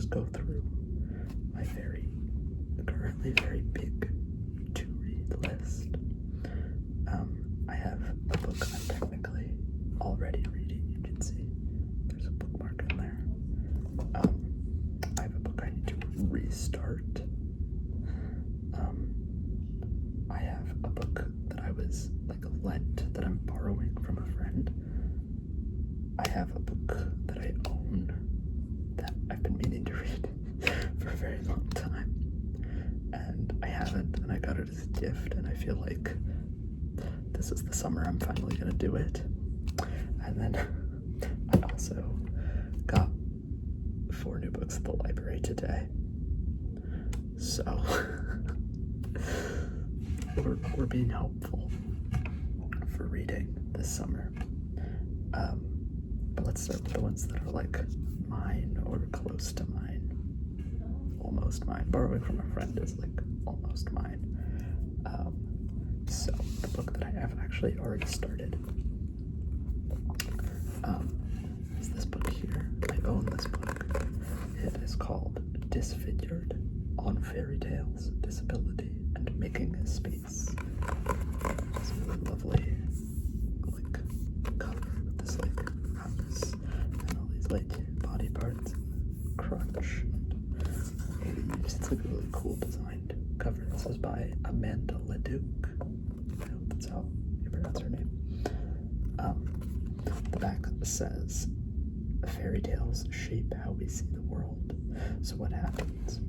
just go through my currently very big to-read list. I have a book I'm technically already reading. You can see there's a bookmark in there. I have a book I need to restart. I have a book that I was lent that I'm borrowing from a friend. I have a book that I own that I've been meaning to read for a very long time, and I haven't, and I got it as a gift, and I feel like this is the summer I'm finally gonna do it. And then I also got 4 new books at the library today, so we're being hopeful for reading this summer. But let's start with the ones that are mine or close to mine. Almost mine. Borrowing from a friend is almost mine. So the book that I have actually already started is this book here. I own this book. It is called Disfigured: On Fairy Tales, Disability, and Making a Space. It's a really lovely cover with this house and all these body parts, crutch, and leaves. It's a really cool designed cover. This is by Amanda Leduc. I hope that's how you pronounce her name. The back says, "Fairy tales shape how we see the world. So what happens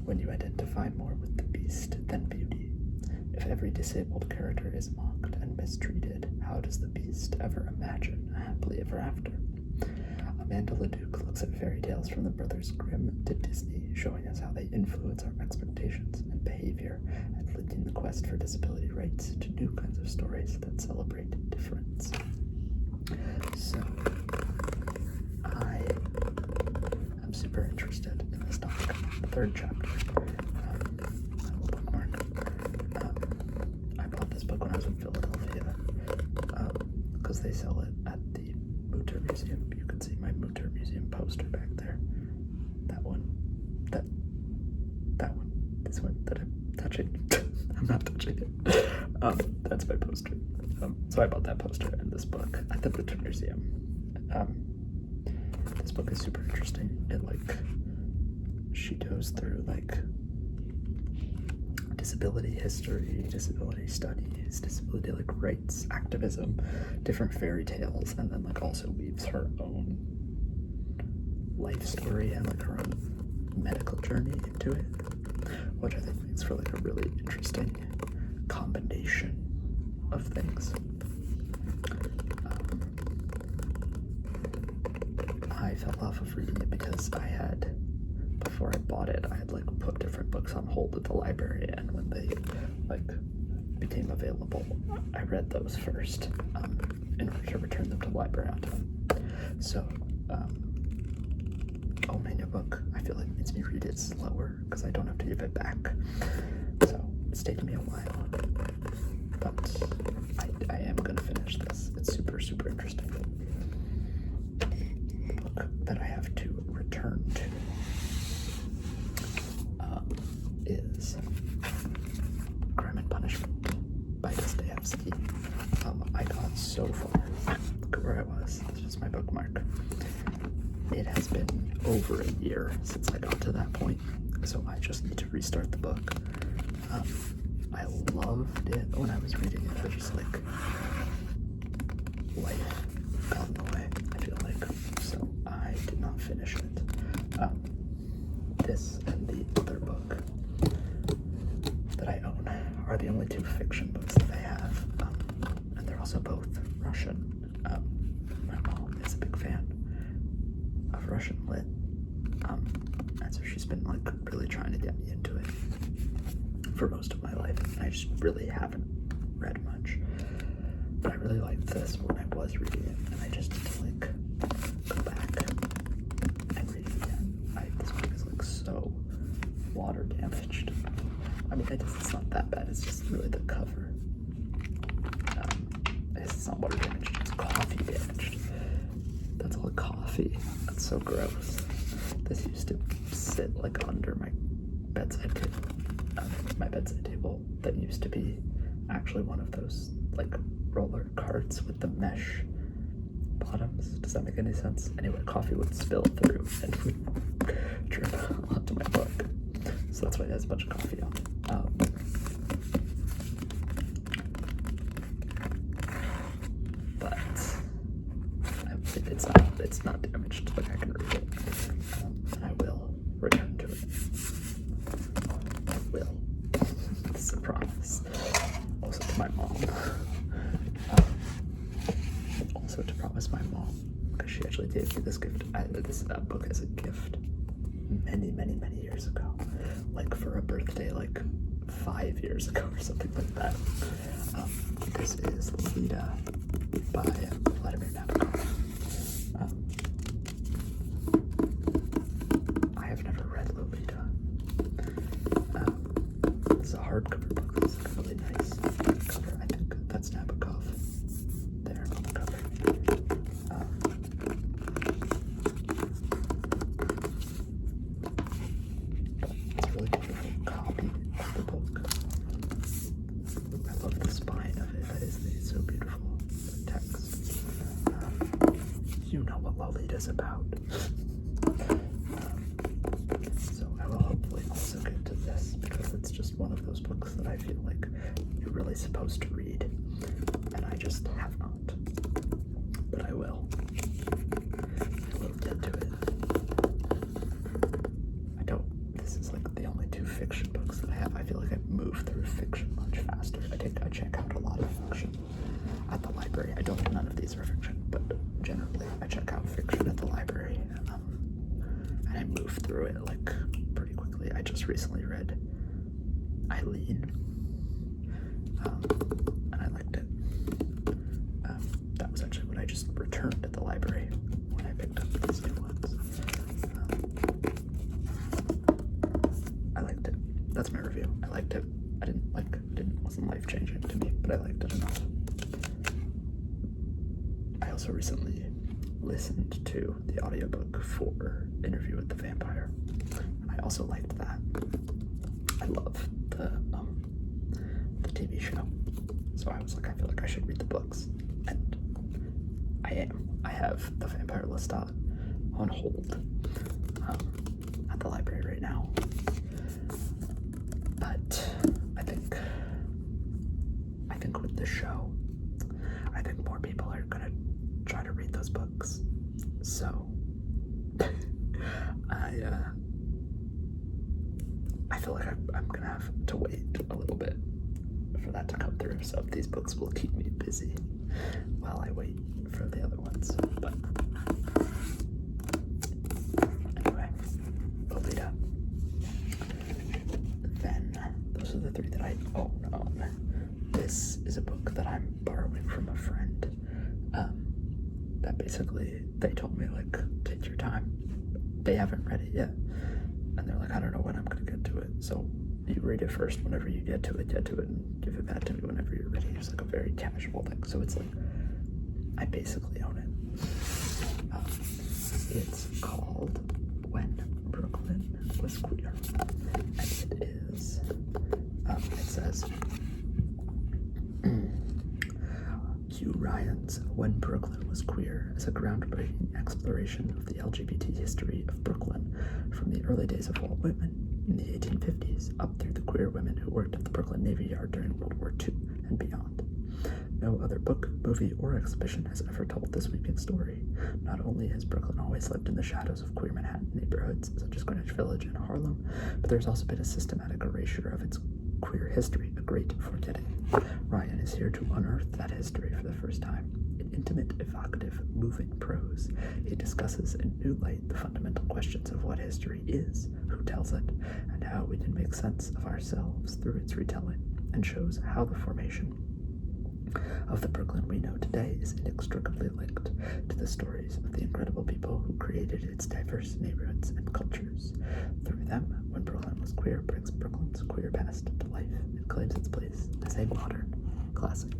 when you identify more with the beast than beauty? If every disabled character is mocked and mistreated, how does the beast ever imagine a happily ever after?" Amanda Leduc looks at fairy tales from the Brothers Grimm to Disney, showing us how they influence our expectations and behavior, and linking the quest for disability rights to new kinds of stories that celebrate difference. So, I am super interested in this topic. The 3rd chapter. I bought this book when I was in Philadelphia because they sell it at the Mutter Museum. You can see my Mutter Museum poster back there. That one. That one. This one that I'm touching. I'm not touching it. That's my poster. So I bought that poster and this book at the Mutter Museum. This book is super interesting. She goes through disability history, disability studies, disability rights activism, different fairy tales, and then also weaves her own life story and her own medical journey into it, which I think makes for a really interesting combination of things. I fell off of reading it because before I bought it, I had put different books on hold at the library, and when they became available, I read those first in order to return them to the library on time. So owning a book, I feel makes me read it slower because I don't have to give it back. So it's taken me a while, but I am gonna finish this. It's super, super interesting. The book that I have to return to is Crime and Punishment by Dostoevsky. I got so far. Look at where I was. This was my bookmark. It has been over a year since I got to that point, so I just need to restart the book. I loved it when I was reading it, but just life got in the way, I feel so I did not finish it. This and the other book that I own are the only 2 fiction books that I have, and they're also both Russian. My mom is a big fan of Russian lit, and so she's been really trying to get me into it for most of my life, and I just really haven't read much. But I really liked this when I was reading it, and I just need to go back and read it again. This book is so water damaged. I mean, it's not that bad. It's just really the cover. It's not water damaged. It's coffee damaged. That's all coffee. That's so gross. This used to sit like under my bedside table. My bedside table that used to be actually one of those like roller carts with the mesh bottoms. Does that make any sense? Anyway, coffee would spill through and would drip onto my book. So that's why it has a bunch of coffee on it. But it's not damaged. Like I can read it, and I will return to it. I will. It's a promise. Also to my mom. Also to promise my mom, because she actually gave me this gift. This book as a gift many years ago, like for a birthday, like 5 years ago or something like that. This is Lolita by Vladimir Nabokov. I have never read Lolita. It's a hardcover book. It's a really nice cover. I think that's Nabokov there on the cover. It's a really beautiful copy of the book. I love the spine of it. That is so beautiful. The text. You know what Lolita's about. So I will hopefully also get to this, because it's just one of those books that I feel like you're really supposed to read, and I just have not. But I will. I will get to it. This is like the only 2 fiction books that I have. I feel like I move through fiction much faster. I check out a lot of fiction at the library. I don't, none of these are fiction, but generally I check out fiction at the library, and I move through it like pretty quickly. I just recently read Eileen, and I liked it. That was actually what I just returned at the library when I picked up these new ones. I liked it. That's my review. I liked it. Wasn't life-changing to me, but I liked it enough. I also recently listened to the audiobook for Interview with the Vampire, and I also liked that. I love the TV show, so I was like, I feel like I should read the books, and I am. I have The Vampire Lestat on hold at the library right now, but I think with the show, I think more people are gonna try to read those books. So I feel like I'm gonna have to wait a little bit for that to come through. So these books will keep me busy while I wait for the other ones. But anyway, Lolita. Then those are the 3 that I own. This is a book that I'm borrowing from a friend. That basically, they told me, like, take your time. They haven't read it yet, and they're like, I don't know when I'm gonna get to it, so you read it first. Whenever you get to it, and give it back to me whenever you're ready. It's like a very casual thing, so it's like I basically own it. It's called When Brooklyn Was Queer, and it is, it says, Hugh Ryan's When Brooklyn Was Queer is a groundbreaking exploration of the LGBT history of Brooklyn, from the early days of all women in the 1850s up through the queer women who worked at the Brooklyn Navy Yard during World War II and beyond. No other book, movie, or exhibition has ever told this sweeping story. Not only has Brooklyn always lived in the shadows of queer Manhattan neighborhoods such as Greenwich Village and Harlem, but there's also been a systematic erasure of its queer history, a great forgetting. Ryan is here to unearth that history for the first time. In intimate, evocative, moving prose, he discusses in new light the fundamental questions of what history is, who tells it, and how we can make sense of ourselves through its retelling, and shows how the formation of the Brooklyn we know today is inextricably linked to the stories of the incredible people who created its diverse neighborhoods and cultures. Through them, When Brooklyn Was Queer brings Brooklyn's queer past to life and claims its place as a modern classic.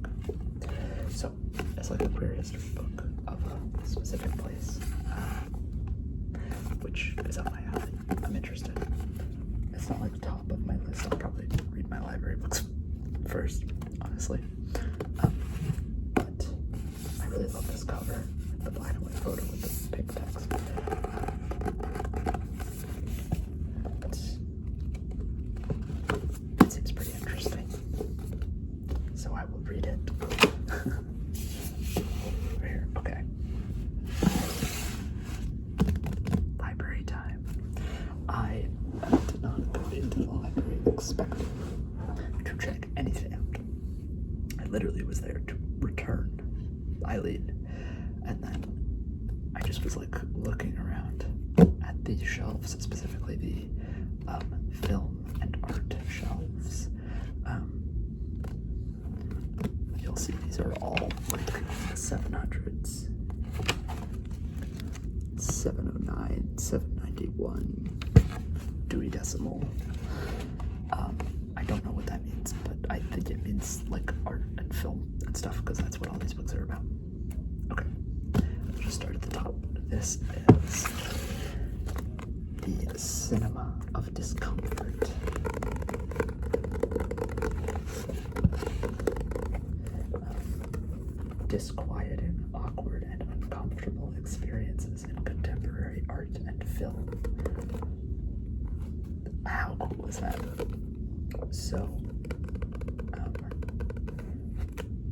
So, it's like a queer history book of a specific place. which is up my alley. I'm interested. It's not like top of my list. I'll probably read my library books first, honestly. But I really love this cover, the black and white photo with the pink text. It seems pretty interesting, so I will read it. Over here, okay. Library time. I did not go into the library expecting to check anything out. I literally was there to return Eileen, and then I just was like looking around at these shelves, specifically the film and art shelves. You'll see these are all like 700s, 709, 791, Dewey Decimal. I don't know what that means, but I think it means like art and film and stuff, because that's what all these books are about. Okay, I'll just start at the top. This is The Cinema of Discomfort. Disquieting, awkward, and uncomfortable experiences in contemporary art and film. How cool is that? So,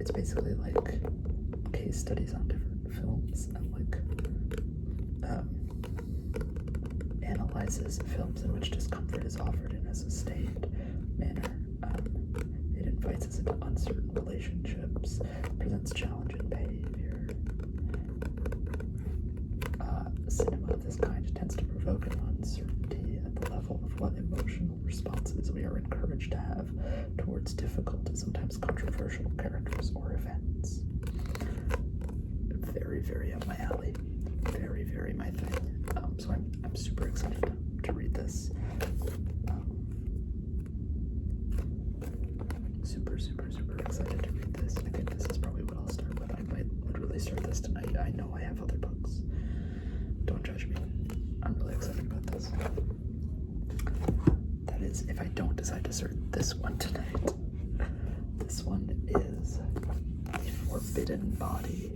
it's basically like case studies on different films and like analyzes films in which discomfort is offered in a sustained manner. It invites us into uncertain relationships, presents challenging behavior. Cinema of this kind tends to provoke an uncertainty at the level of what emotional responses we are encouraged to have towards difficult, sometimes controversial characters or events. Very, very up my alley. Very, very my thing. So I'm super excited to read this. Super, super, super excited to read this. I think this is probably what I'll start with. I might literally start this tonight. I know I have other books. Don't judge me. I'm really excited about this. That is, if I don't decide to start this one tonight. This one is The Forbidden Body,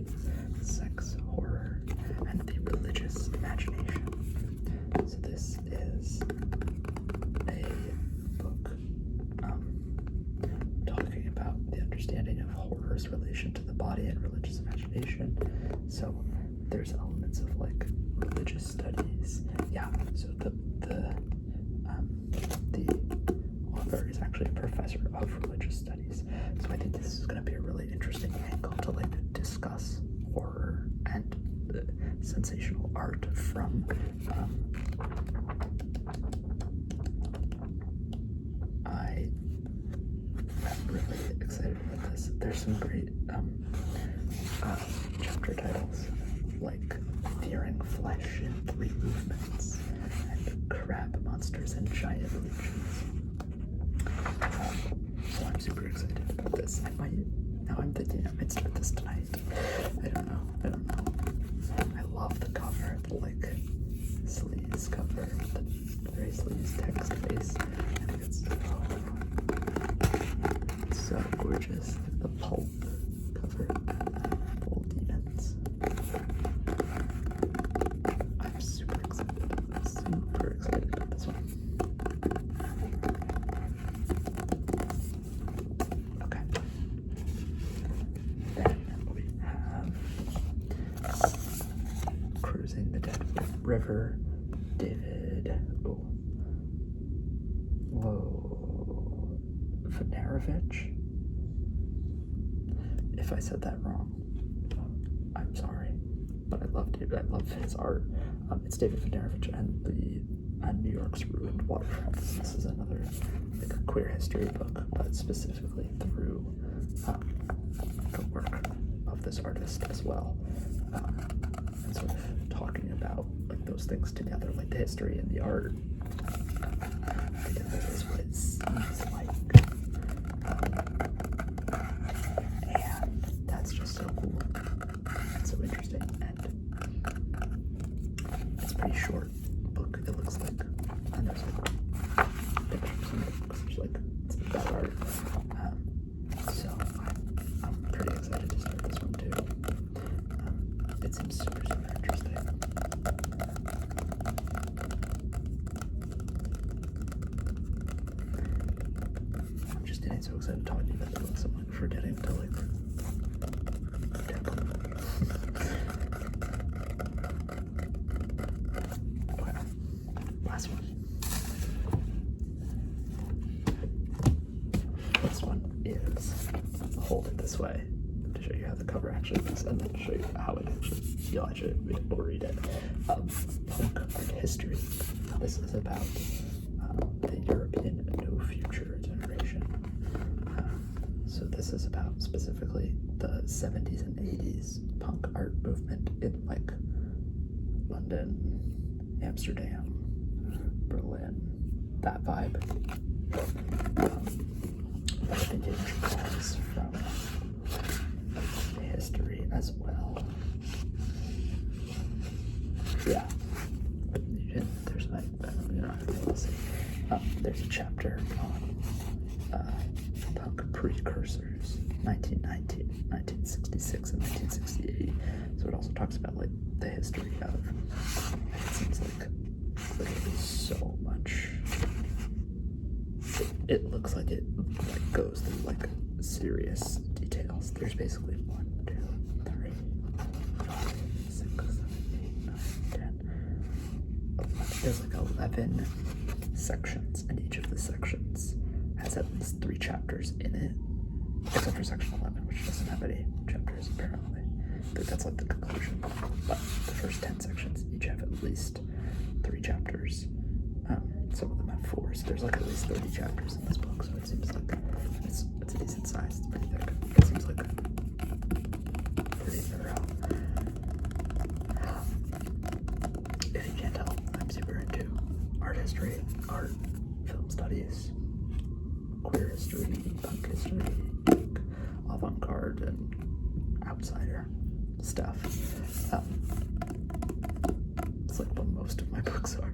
Sex, Horror, and the Religious Imagination. So this is a book talking about the understanding of horror's relation to the body and religious imagination. So there's elements of like religious studies. Yeah, so the author is actually a professor of religious studies. So I think this is going to be a really interesting angle to like discuss horror and sensational art from I'm really excited about this. There's some great chapter titles like Fearing Flesh in 3 Movements and Crab Monsters and Giant Illusions. So I'm super excited about this. Now I'm thinking I might start this tonight. I don't know. I love the cover, the like sleaze cover, the very sleaze text face. I think it's so gorgeous. Like the pulp cover, Full Demons. I'm super excited about this one. Okay. Then we have Cruising the Dead River, David Vanarovich. If I said that wrong, I'm sorry, but I love his art. It's David Vanarovich and the New York's Ruined Waterfronts. This is another like a queer history book, but specifically through the work of this artist as well, and sort of talking about like those things together, like the history and the art together is what it seems like. And that's just so cool and so interesting, and it's pretty short. excited talking about the books. I'm like forgetting to like tap on them. Okay, last one. This one is Hold It This Way, to show you how the cover actually looks and then show you how it is. You'll actually read it. Punk art history. This is about the European No Future generation. So this is about specifically the 70s and 80s punk art movement in like London, Amsterdam, Berlin, that vibe. Vintage cars from history as well. Yeah, there's you're not gonna be able to see. There's a chapter on punk precursors, 1919, 1966, and 1968. So it also talks about like the history of. It seems like literally so much. It looks like it like goes through like serious details. There's basically 1, 2, 3, 4, 6, 7, 8, 9, 10. There's like 11 sections, and each of the sections has at least 3 chapters in it, except for section 11, which doesn't have any chapters apparently. I think that's like the conclusion. But the first 10 sections each have at least 3 chapters. Some of them have 4, so there's like at least 30 chapters in this book, so it seems like it's a decent size. It's pretty thick. It seems like pretty thorough. If you can't tell, I'm super into art history, art, film studies, queer history, punk history, avant-garde, and outsider stuff. It's like what most of my books are.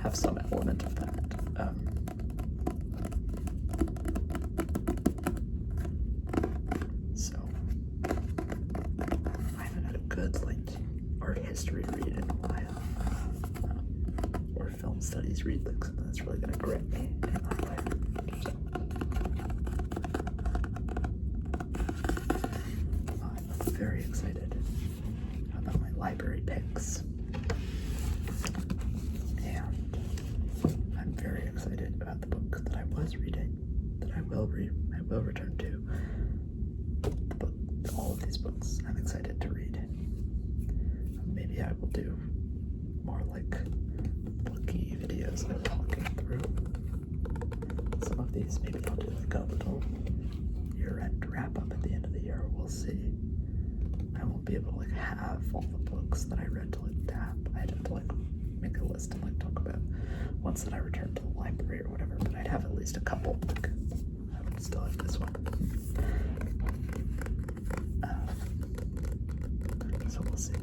Have some element of that. So I haven't had a good like art history read in a while, or film studies read, like something that's really gonna grip me in my life. So I'm very excited about my library picks. Very excited about the book that I was reading, that I will return to. All of these books I'm excited to read. Maybe I will do more like booky videos of talking through some of these. Maybe I'll do like a little year-end wrap-up at the end of the year. We'll see. I won't be able to like have all the books that I read to like tap. I'd have to like make a list and like talk about ones that I returned to the library or whatever, but I'd have at least a couple. Like, I would still have this one. So we'll see.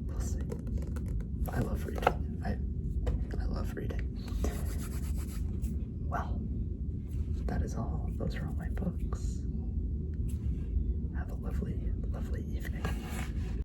We'll see. I love reading. I love reading. Well, that is all. Those are all my books.